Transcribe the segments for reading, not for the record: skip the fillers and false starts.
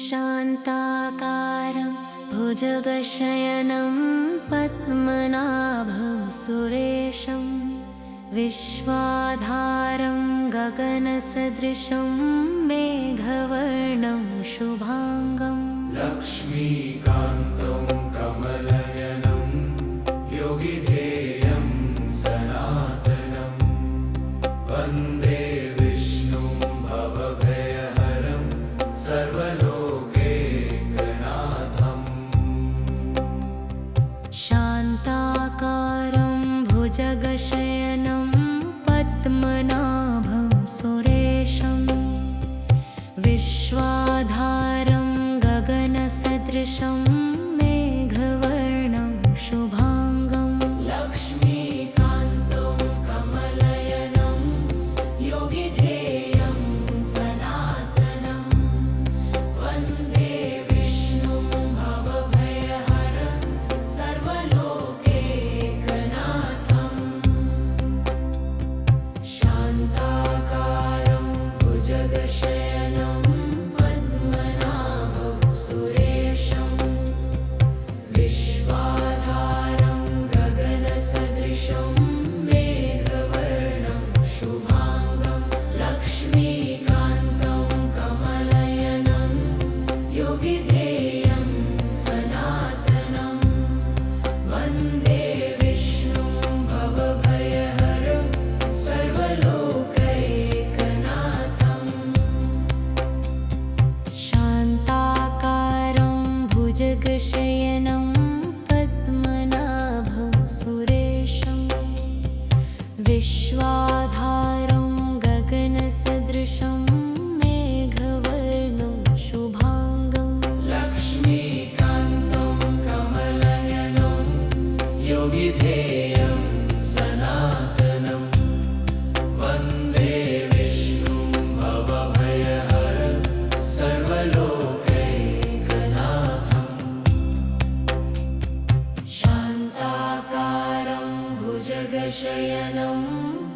शान्ताकारं भुजगशयनं पद्मनाभं सुरेशं विश्वाधारं गगनसदृशं मेघवर्णं शुभाङ्गम् लक्ष्मीकान्तं कमलनयनं योगिधेयं सनातनं वन्दे विष्णुं भवभयहरं सर्वलोकैकनाथम्। शान्ताकारं भुजगशयनं पद्मनाभं सुरेशं विश्वाधारं गगनसदृशं मेघवर्णं शुभाङ्गम् लक्ष्मीकान्तं कमलनयनं योगिधेयं सनातनं वन्दे विष्णुं भवभयहरं सर्वलोकैकनाथम्। शान्ताकारं भुजगशयनं पद्मनाभं सुरेशं विश्वाधारं गगनसदृशं मेघवर्णं शुभाङ्गं लक्ष्मीकान्तं कमलनयनं योगिधेयं सनातनं वन्दे विष्णुं भवभयहरं सर्वलोकैकनाथम्। शान्ताकारं भुजगशयनं पद्मनाभं सुरेशं विश्वाधारं गगनसदृशं मेघवर्णं शुभाङ्गम् लक्ष्मीकान्तं कमलनयनं योगिधेयं सनातनं वन्दे विष्णुं भवभयहरं सर्वलोकैकनाथम्। शान्ताकारं भुजगशयनं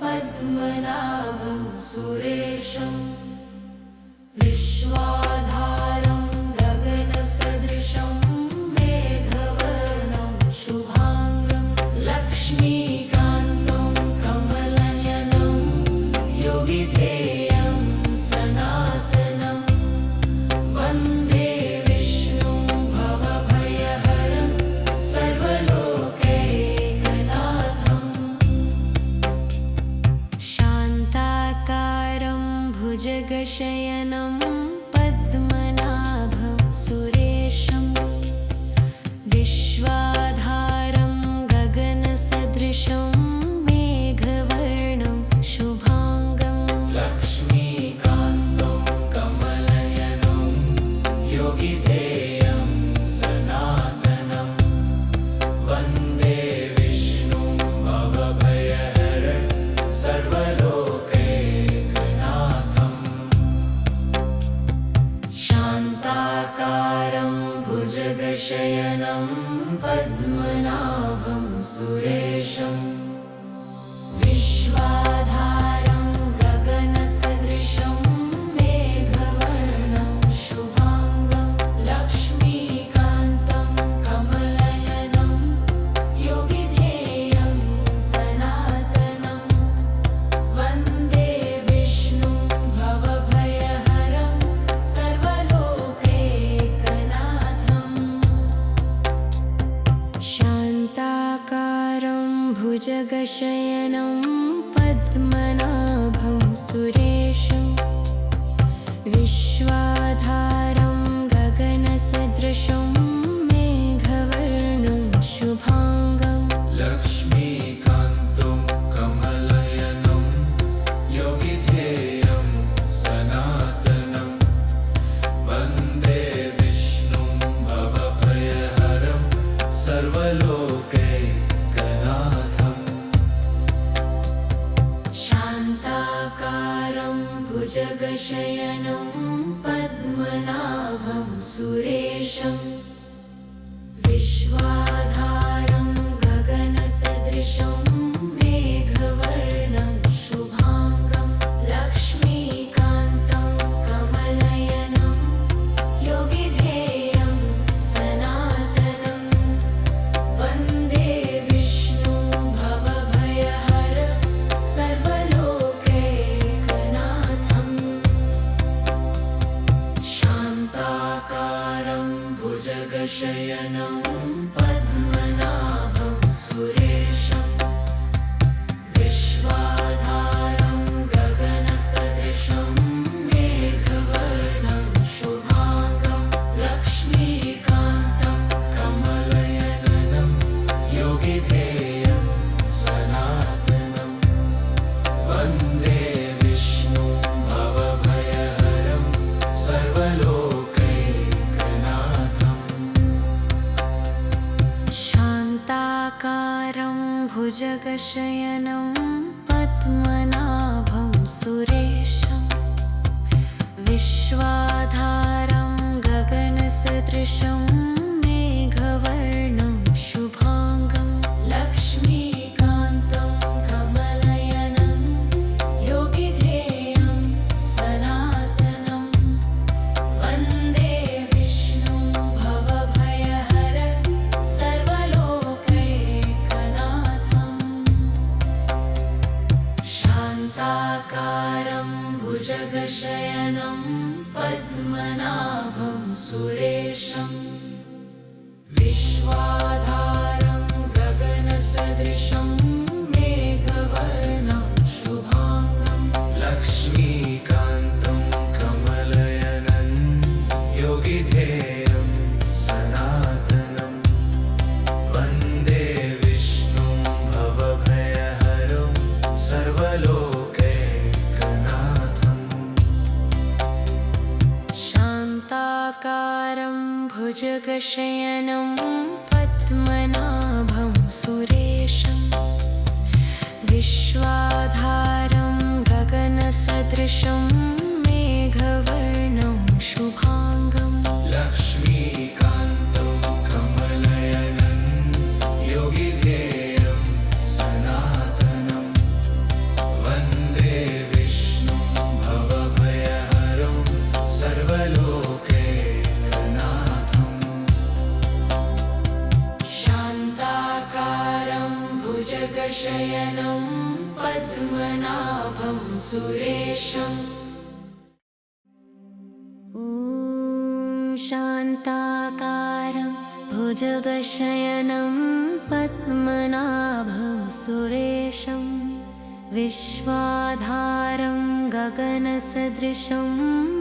पद्मनाभं सुरेशं विश्वाधारं गगनसदृशं मेघवर्णं शुभाङ्गं लक्ष्मीकान्तं कमलनयनं योगिधेयं सनातनं वन्दे विष्णुं भवभयहरं सर्वलोकैकनाथम्। शान्ताकारं भुजगशयनं पद्मनाभं सुरेशं विश्वाधारं गगनसदृशं मेघवर्णं शुभाङ्गम् लक्ष्मीकान्तं कमलनयनं योगिधेयं सनातनं वन्दे विष्णुं भवभयहरं सर्वलोकैकनाथम्। शान्ताकारं भुजगशयनं पद्मनाभं सुरेशं विश्वाधारं गगनसदृशं मेघवर्णं शुभाङ्गं लक्ष्मीकान्तं कमलनयनं योगिधेयं सनातनं वन्दे विष्णुं भवभयहरं सर्वलोकैकनाथम्। शान्ताकारं भुजगशयनं पद्मनाभं सुरेशं विश्वाधारं गगनसदृशं मेघवर्णं शुभाङ्गं लक्ष्मीकान्तं कमलनयनं योगिधेयं सनातनं वन्दे विष्णुं भवभयहरं सर्वलोकैकनाथम्। शान्ताकारं भुजगशयनं पद्मनाभं सुरेशं विश्वाधारं गगनसदृशं मेघवर्णं शुभाङ्गं लक्ष्मीकान्तं कमलनयनं योगिधेयं भुजगशयनं पद्मनाभं सुरेशं विश्वाधारं गगनसदृशं मेघवर्णं शुभांगं लक्ष्मीकान्तं कमलनयनं योगिध्येयं सनातनं वन्दे विष्णुं भवभयहरं सर्वलोकैकनाथम् शान्ताकारं भुजगशयनं पद्मनाभं सुरेशं विश्वाधारं गगनसदृशं मेघवर्णं शुभांगं लक्ष्मीकान्तं कमलनयनं योगिध्येयं सनातनं वन्दे विष्णुं भवभयहरं सर्वलोकैकनाथम् शान्ताकारं भुजगशयनं पद्मनाभं सुरेशं विश्वाधारं गगनसदृशं मेघवर्णं शुभांगं लक्ष्मीकान्तं कमलनयनं योगिध्येयं सनातनं वन्दे विष्णुं भवभयहरं सर्वलोकैकनाथम् शान्ताकारं भुजगशयनं पद्मनाभं सुरेशं शान्ताकारं भुजगशयनं पद्मनाभं सुरेशं विश्वाधारं गगनसदृशं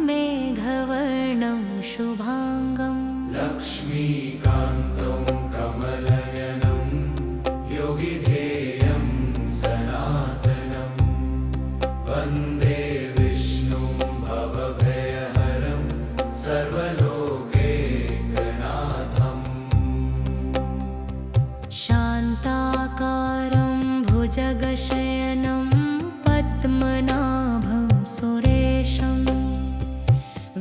मेघवर्णं शुभांगं लक्ष्मीकान्तं कमलनयनं योगिध्येयं सनातनं वन्दे विष्णुं भवभयहरं सर्वलोकैकनाथम् शान्ताकारं भुजगशयनं पद्मनाभं सुरेशं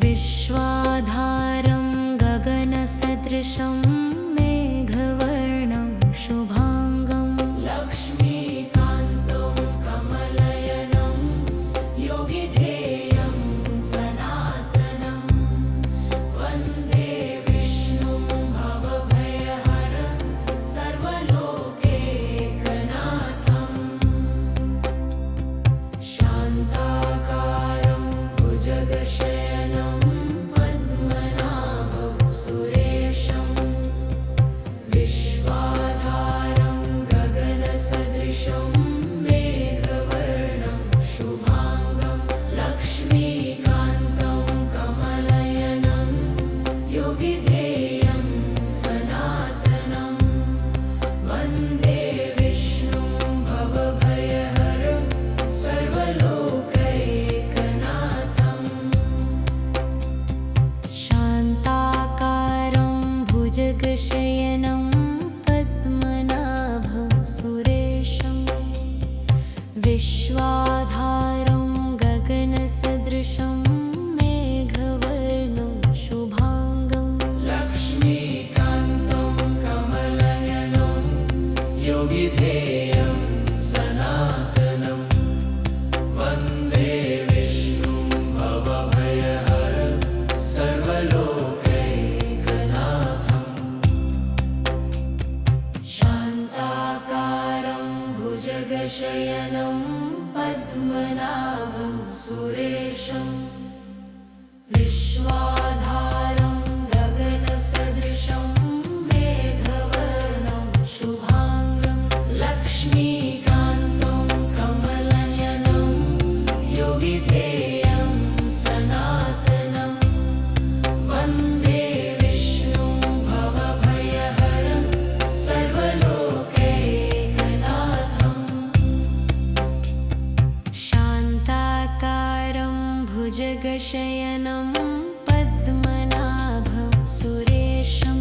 विश्वाधारं गगनसदृशं मेघवर्णं शुभांगं लक्ष्मीकान्तं कमलनयनं योगिध्येयं सनातनं वन्दे विष्णुं भवभयहरं सर्वलोकैकनाथम् शान्ताकारं भुजगशयनं पद्मनाभं सुरेशं विश्वाधारं गगनसदृशं मेघवर्णं शुभांगं लक्ष्मीकान्तं कमलनयनं योगिध्येयं सनातनं वन्दे विष्णुं भवभयहरं सर्वलोकैकनाथम् शान्ताकारं भुजगशयनं पद्मनाभं सुरेशं विश्वाधारं गगनसदृशं मेघवर्णं शुभांगं लक्ष्मीकान्तं कमलनयनं योगिध्येयं सनातनं वन्दे विष्णुं भवभयहरं सर्वलोकैकनाथम् शान्ताकारं भुजगशयनं पद्मनाभं सुरेशं विश्वाधारं गगनसदृशं मेघवर्णं शुभांगं लक्ष्मीकान्तं कमलनयनं योगिध्येयं सनातनं वन्दे विष्णुं भवभयहरं सर्वलोकैकनाथम् शान्ताकारं भुजगशयनं पद्मनाभं सुरेशं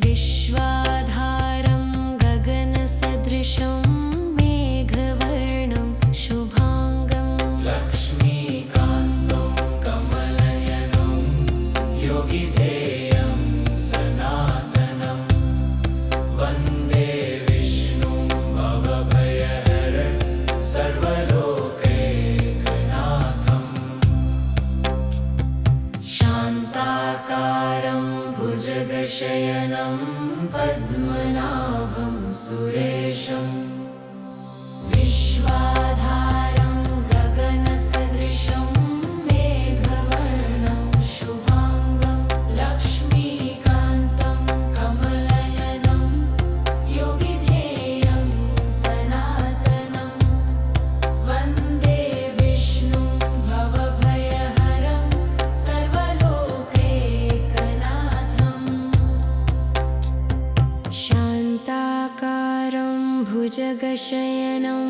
विश्वाधारं गगनसदृशं भुजगशयनं पद्मनाभं सुरेशम् विश्वाधारं गगनसदृशं मेघवर्णं शुभाङ्गं लक्ष्मीकान्तं कमलनयनं योगिधेयं सनातनं वन्दे विष्णुं भवभयहरं सर्वलोकैकनाथम् शान्ताकारं भुजगशयनं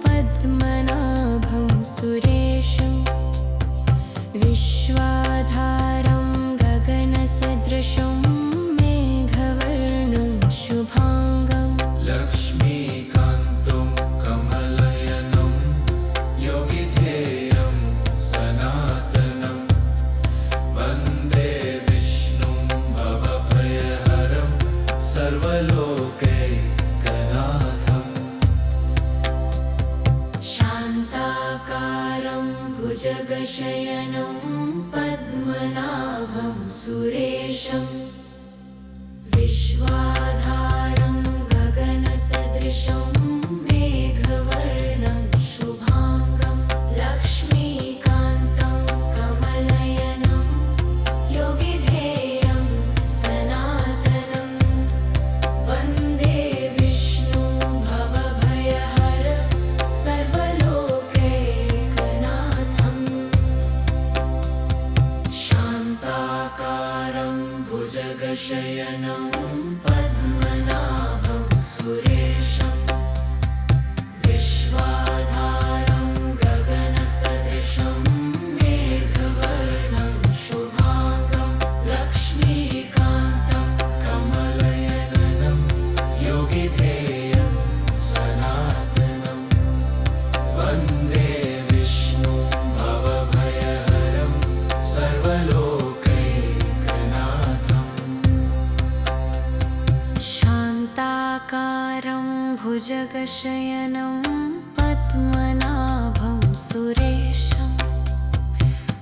पद्मनाभं सुरेशं विश्वाधारं गगनसदृशं मेघवर्णं शुभाङ्गं लक्ष्मीकान्तं कमलनयनं योगिधेयं सनातनं वन्दे विष्णुं भवभयहरं सर्वलोकैकनाथम् शान्ताकारं भुजगशयनं पद्मनाभं सुरेशं विश्वाधारं गगनसदृशं मेघवर्णं शुभाङ्गं लक्ष्मीकान्तं कमलनयनं योगिधेयं सनातनं वन्दे विष्णुं भवभयहरं सर्वलोकैकनाथम् शान्ताकारं भुजगशयनं पद्मनाभं सुरेशं विश्वाधारं गगनसदृशं मेघवर्णं शुभाङ्गं लक्ष्मीकान्तं कमलनयनं योगिधेयं सनातनं वन्दे विष्णुं भवभयहरं सर्वलोकैकनाथम् शान्ताकारं भुजगशयनं पद्मनाभं सुरेशं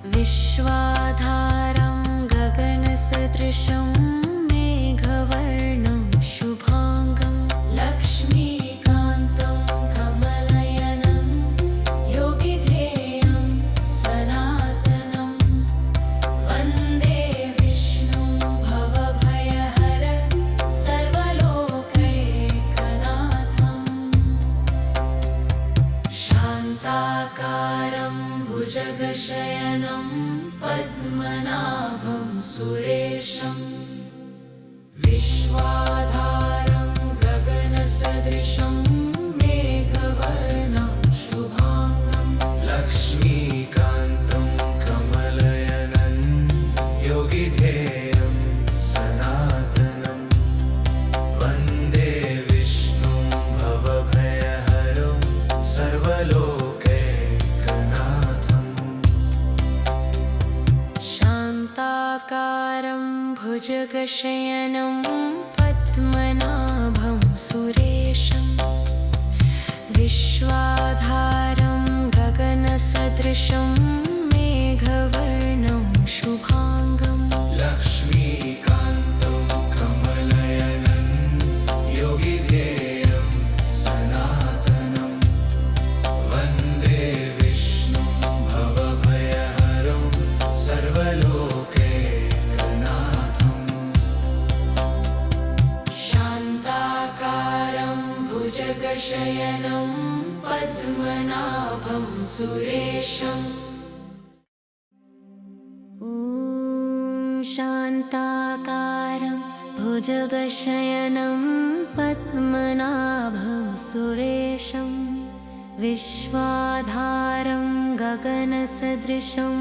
विश्वाधारं गगनसदृशं मेघवर्णं शुभाङ्गं लक्ष्मीकान्तं कमलनयनं योगिधेयं सनातनं वन्दे विष्णुं भवभयहरं सर्वलोकैकनाथम् शान्ताकारं भुजगशयनं पद्मनाभं सुरेशं विश्वाधारं गगनसदृशं मेघवर्णं शुभाङ्गं लक्ष्मीकान्तं कमलनयनं योगिधेयं सनातनं वन्दे विष्णुं भवभयहरं सर्वलोकैकनाथम् शान्ताकारं भुजगशयनं पद्मनाभं सुरेशं विश्वाधारं गगनसदृशं मेघवर्णं शुभाङ्गं लक्ष्मीकान्तं कमलनयनं योगिधेयं सनातनं वन्दे विष्णुं भवभयहरं सर्वलोकैकनाथम् शान्ताकारं भुजगशयनं पद्मनाभं सुरेशं ॐ शान्ताकारं भुजगशयनं पद्मनाभं सुरेशं विश्वाधारं गगनसदृशं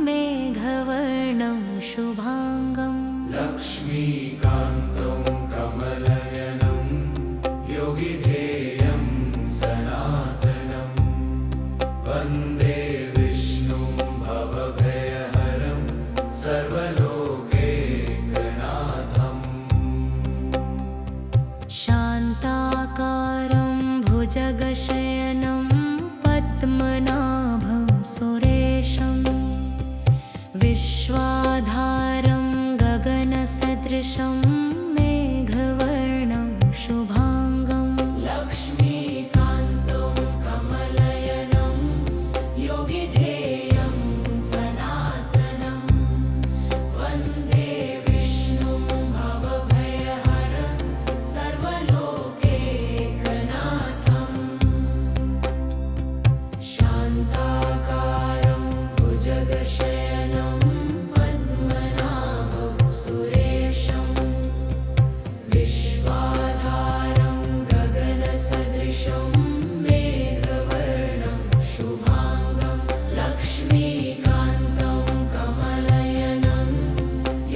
मेघवर्णं शुभाङ्गं लक्ष्मीकान्तं कमलनयनं योगिधेयं सनातनं वन्दे विष्णुं भवभयहरं सर्वलोकैकनाथम् शान्ताकारं भुजगशयनं पद्मनाभं सुरेशं विश्वाधारं गगनसदृशं भुजगशयनं पद्मनाभं सुरेशं विश्वाधारं गगनसदृशं मेघवर्णं शुभाङ्गं लक्ष्मीकान्तं कमलनयनं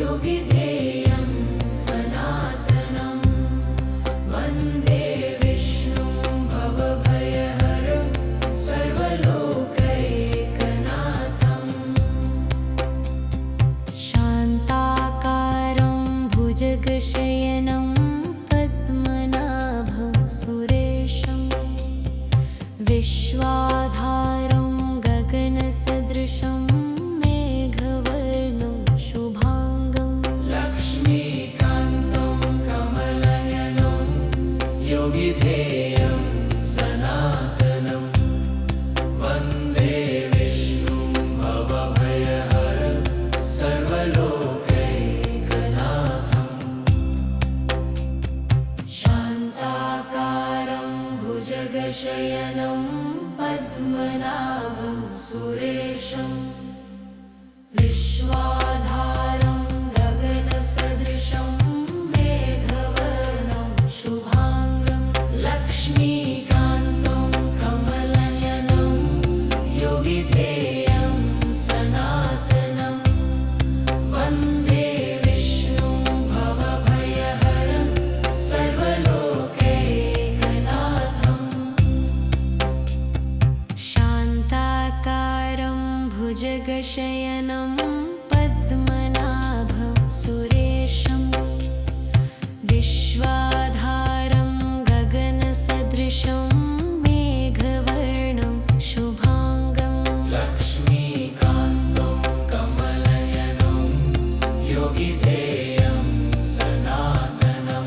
योगिधेयं सनातनं वन्दे विष्णुं भवभयहरं सर्वलोकैकनाथम् शान्ताकारं भुजगशयनं पद्मनाभं सुरेशं विश्वाधारं गगनसदृशं मेघवर्णं शुभाङ्गं लक्ष्मीकान्तं कमलनयनं योगिधेयं सनातनं वन्दे विष्णुं भवभयहरं सर्वलोकैकनाथम् शान्ताकारं भुजगशयनं पद्मनाभं सुरेशं विश्वाधारं गगनसदृशं मेघवर्णं शुभाङ्गं लक्ष्मीकान्तं कमलनयनं योगिधेयं सनातनं वन्दे विष्णुं भवभयहरं सर्वलोकैकनाथम् शान्ताकारं भुजगशयनं पद्मनाभं सुरेशं विश्वाधारं गगनसदृशं मेघवर्णं शुभाङ्गं लक्ष्मीकान्तं कमलनयनं योगिधेयं सनातनं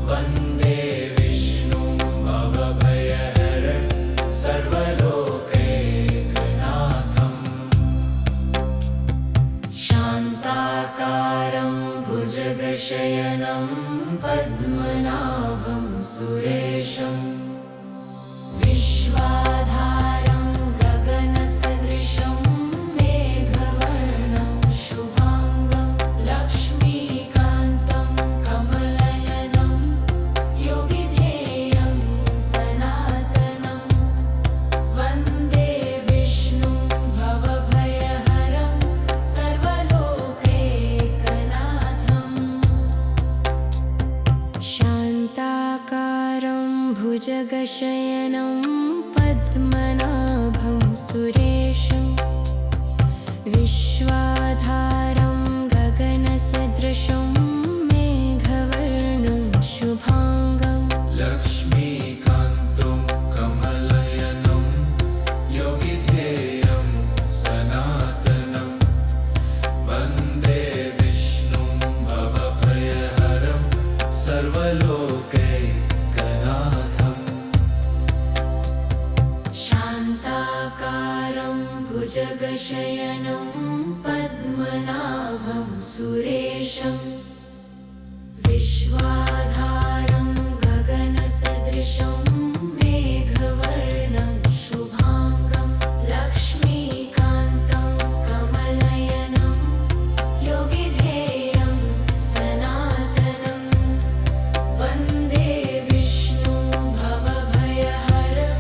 वन्दे विष्णुं भवभयहरं सर्वलोकैकनाथम् शान्ताकारं भुजगशयनं पद्मनाभं सुरेशं विश्वाधारं गगनसदृशं मेघवर्णं शुभाङ्गं लक्ष्मीकान्तं कमलनयनं योगिधेयं सनातनं वन्दे विष्णुं भवभयहरं सर्वलोकैकनाथम् शान्ताकारं भुजगशयनं पद्मनाभं सुरेशं विश्वाधारं गगनसदृशं मेघवर्णं शुभाङ्गं लक्ष्मीकान्तं कमलनयनं योगिधेयं सनातनं वन्दे विष्णुं भवभयहरं सर्वलोकैकनाथम् शान्ताकारं भुजगशयनं पद्मनाभं सुरेशं विश्वाधारं गगनसदृशं मेघवर्णं शुभाङ्गं लक्ष्मीकान्तं कमलनयनं योगिधेयं सनातनं वन्दे विष्णुं भवभयहरं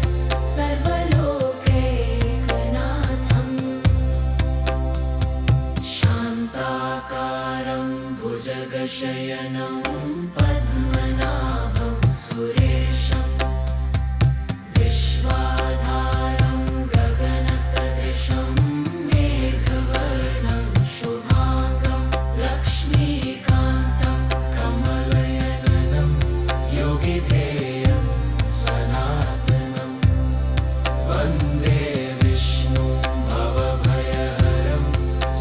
सर्वलोकैकनाथम् शान्ताकारं भुजगशयनं पद्मनाभं सुरेशं विश्वाधारं गगनसदृशं मेघवर्णं शुभाङ्गं लक्ष्मीकान्तं कमलनयनं योगिधेयं सनातनं वन्दे विष्णुं भवभयहरं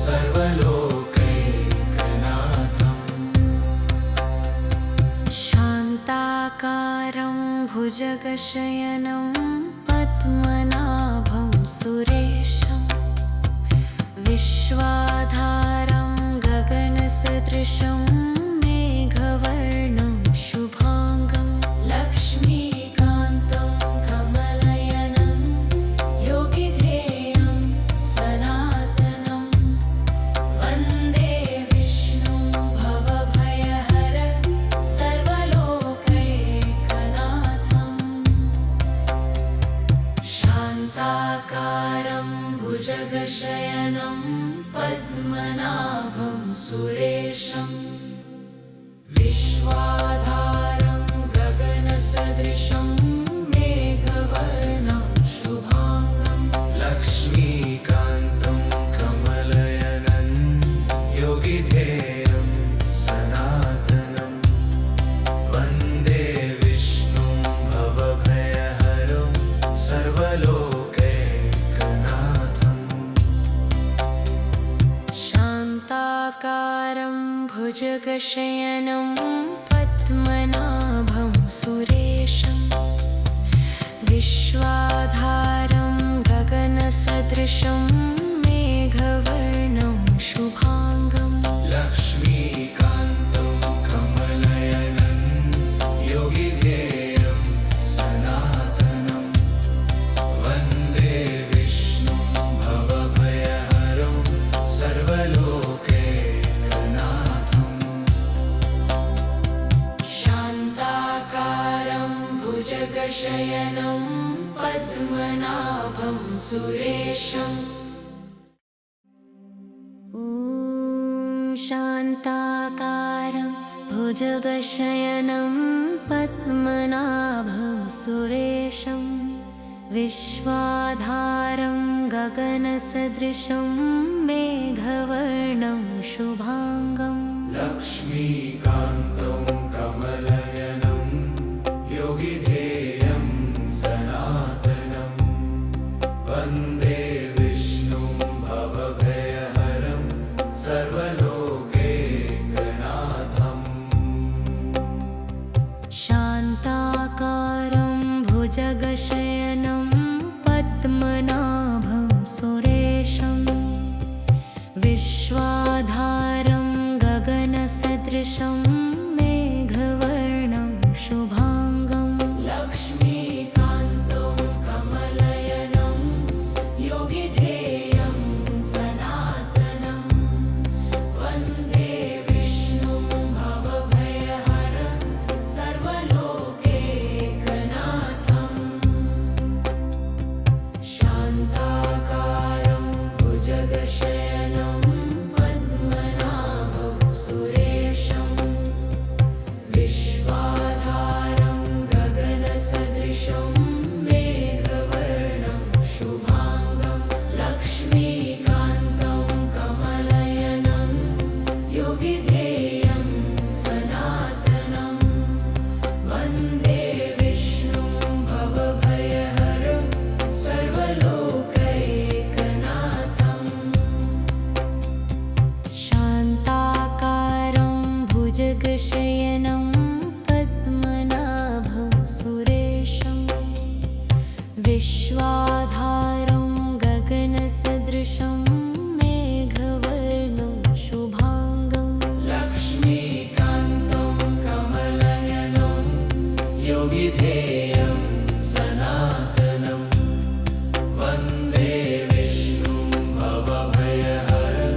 सर्वलोकैकनाथम् शान्ताकारं भुजगशयनं पद्मनाभं सुरेशं विश्वाधारं गगनसदृशं मेघवर्णं शुभाङ्गं लक्ष्मीकान्तं कमलनयनं योगिधेयं सनातनं पद्मनाभं सुरेशं विश्वाधारं गगनसदृशं मेघवर्णं शुभाङ्गं लक्ष्मीकान्तं कमलयनं योगिधेयं सनातनं वन्दे विष्णुं भवभयहरं सर्वलोकैकनाथम् शान्ताकारं भुजगशयनं पद्मनाभं सुरेशं विश्वाधारं गगनसदृशं मेघवर्णं शुभाङ्गं लक्ष्मीकान्तं कमलयनं योगिधेयं सनातनं वन्दे विष्णुं भवभयहरं सर्वलोकैकनाथम् शान्ताकारं भुजगशयनं पद्मनाभं सुरेशं ॐ शान्ताकारं भुजगशयनं पद्मनाभं सुरेशं विश्वाधारं गगनसदृशं मेघवर्णं शुभाङ्गं लक्ष्मीकान्तं कमलयनं योगिधेयं सनातनं वन्दे विष्णुं भवभयहरं सर्वलोकैकनाथम् शान्ताकारं भुजगशयनं पद्मनाभं सुरेशं विश्वाधारं गगनसदृशं मेघवर्णं शुभाङ्गं लक्ष्मीकान्तं कमलयनं योगिधेयं सनातनं वन्दे विष्णुं भवभयहरं सर्वलोकैकनाथम् शान्ताकारं भुजगशयनं पद्मनाभं सुरेशं विश्वाधारं गगनसदृशं मेघवर्णं शुभाङ्गं लक्ष्मीकान्तं कमलयनं योगिधेयं सनातनं वन्दे विष्णुं भवभयहरं सर्वलोकैकनाथम् शान्ताकारं भुजगशयनं पद्मनाभं सुरेशं विश्वाधारं गगनसदृशं मेघवर्णं शुभाङ्गं लक्ष्मीकान्तं कमलयनं योगिधेयं सनातनं वन्दे विष्णुं भवभयहरं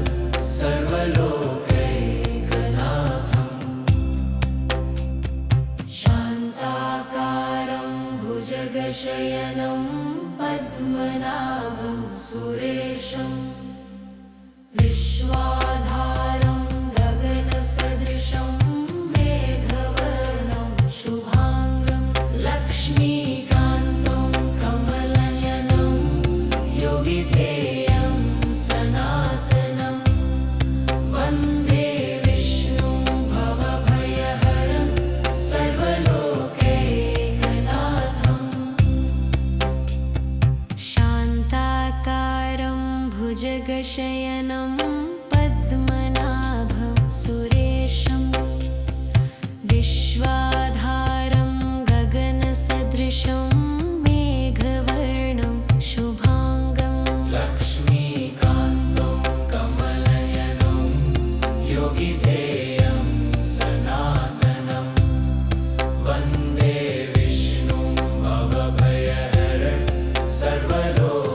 सर्वलोकैकनाथम् शान्ताकारं भुजगशयनं पद्मनाभं सुरेशं विश्वाधारं गगनसदृशं मेघवर्णं शुभाङ्गं लक्ष्मीकान्तं कमलयनं योगिधेयं सनातनं वन्दे विष्णुं भवभयहरं सर्वलोकैकनाथम् शान्ताकारं भुजगशयनं पद्मनाभं सुरेशं विश्वाधारं गगनसदृशं मेघवर्णं शुभाङ्गं लक्ष्मीकान्तं कमलयनं योगिधेयं सनातनं वन्दे विष्णुं भवभयहरं सर्वलोकैकनाथम्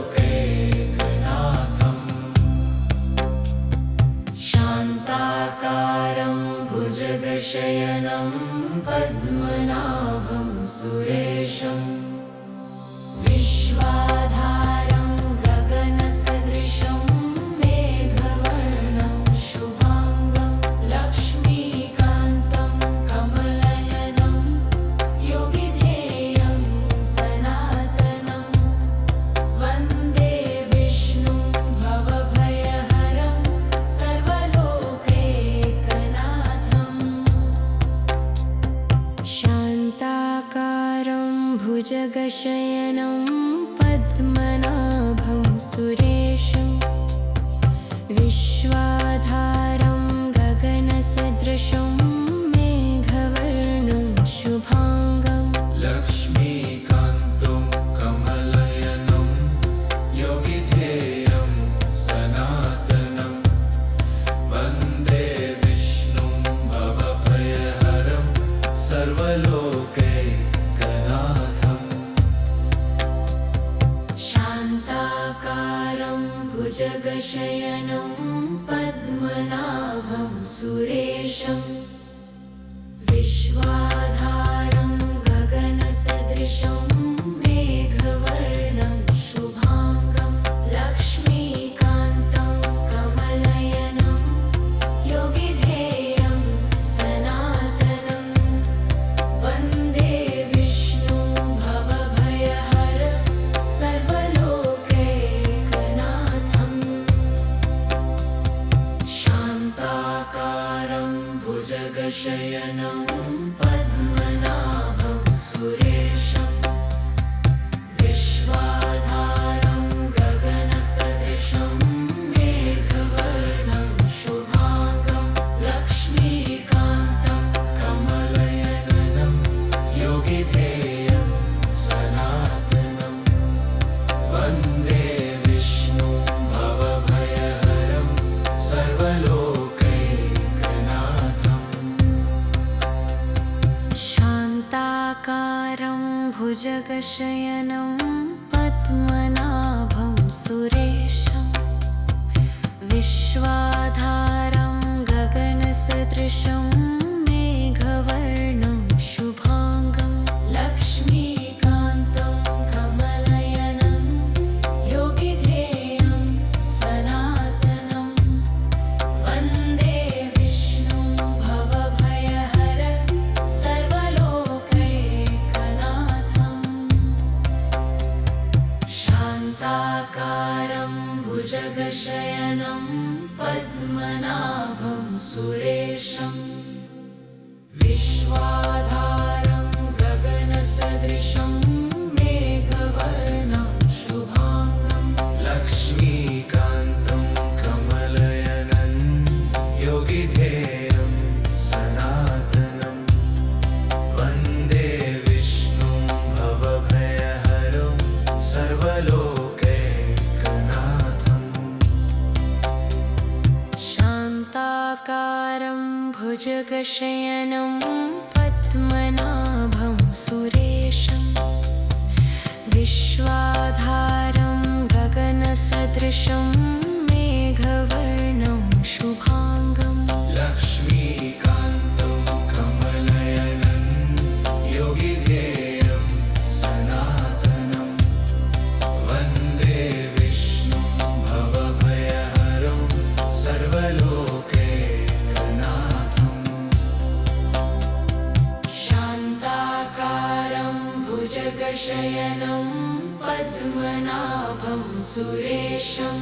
शान्ताकारं भुजगशयनं पद्मनाभं सुरेशं विश्वाधारं गगनसदृशं मेघवर्णं भुजगशयनं पद्मनाभं सुरेशं विश्वाधारं गगनसदृशं मेघवर्णं शुभाङ्गं लक्ष्मीकान्तं कमलनयनं योगिध्येयं सनातनं वन्दे विष्णुं भवभयहरं सर्वलोकैकनाथम् शान्ताकारं भुजगशयनं पद्मनाभं सुरेशं विश्वाधारं गगनसदृशं मेघवर्णं शुभाङ्गं लक्ष्मीकान्तं कमलनयनं योगिध्येयं सनातनं वन्दे विष्णुं भवभयहरं सर्वलोकैकनाथम् शान्ताकारं भुजगशयनं पद्मनाभं सुरेशं विश्वाधारं गगनसदृशं मेघवर्णं शुभाङ्गं लक्ष्मीकान्तं कमलनयनं योगिध्येयं सनातनं वन्दे विष्णुं भवभयहरं सर्वलोकैकनाथम् शान्ताकारं भुजगशयनं पद्मनाभं सुरेशं विश्वाधारं गगनसदृशं मेघवर्णं शुभाङ्गं लक्ष्मीकान्तं कमलनयनं योगिध्येयं सनातनं वन्दे विष्णुं भवभयहरं सर्वलोकैकनाथम् शान्ताकारं भुजगशयनं पद्मनाभं सुरेशं विश्वाधारं गगनसदृशं मेघवर्णं शुभाङ्गं लक्ष्मीकान्तं कमलनयनं योगिध्येयं सनातनं वन्दे विष्णुं भवभयहरं सर्वलोकैकनाथम् शान्ताकारं भुजगशयनं पद्मनाभं सुरेशं विश्वाधारं गगनसदृशं मेघवर्णं शुभाङ्गं लक्ष्मीकान्तं कमलनयनं योगिध्येयं सनातनं वन्दे विष्णुं भवभयहरं सर्वलोकैकनाथम् शान्ताकारं भुजगशयनं पद्मनाभं सुरेशं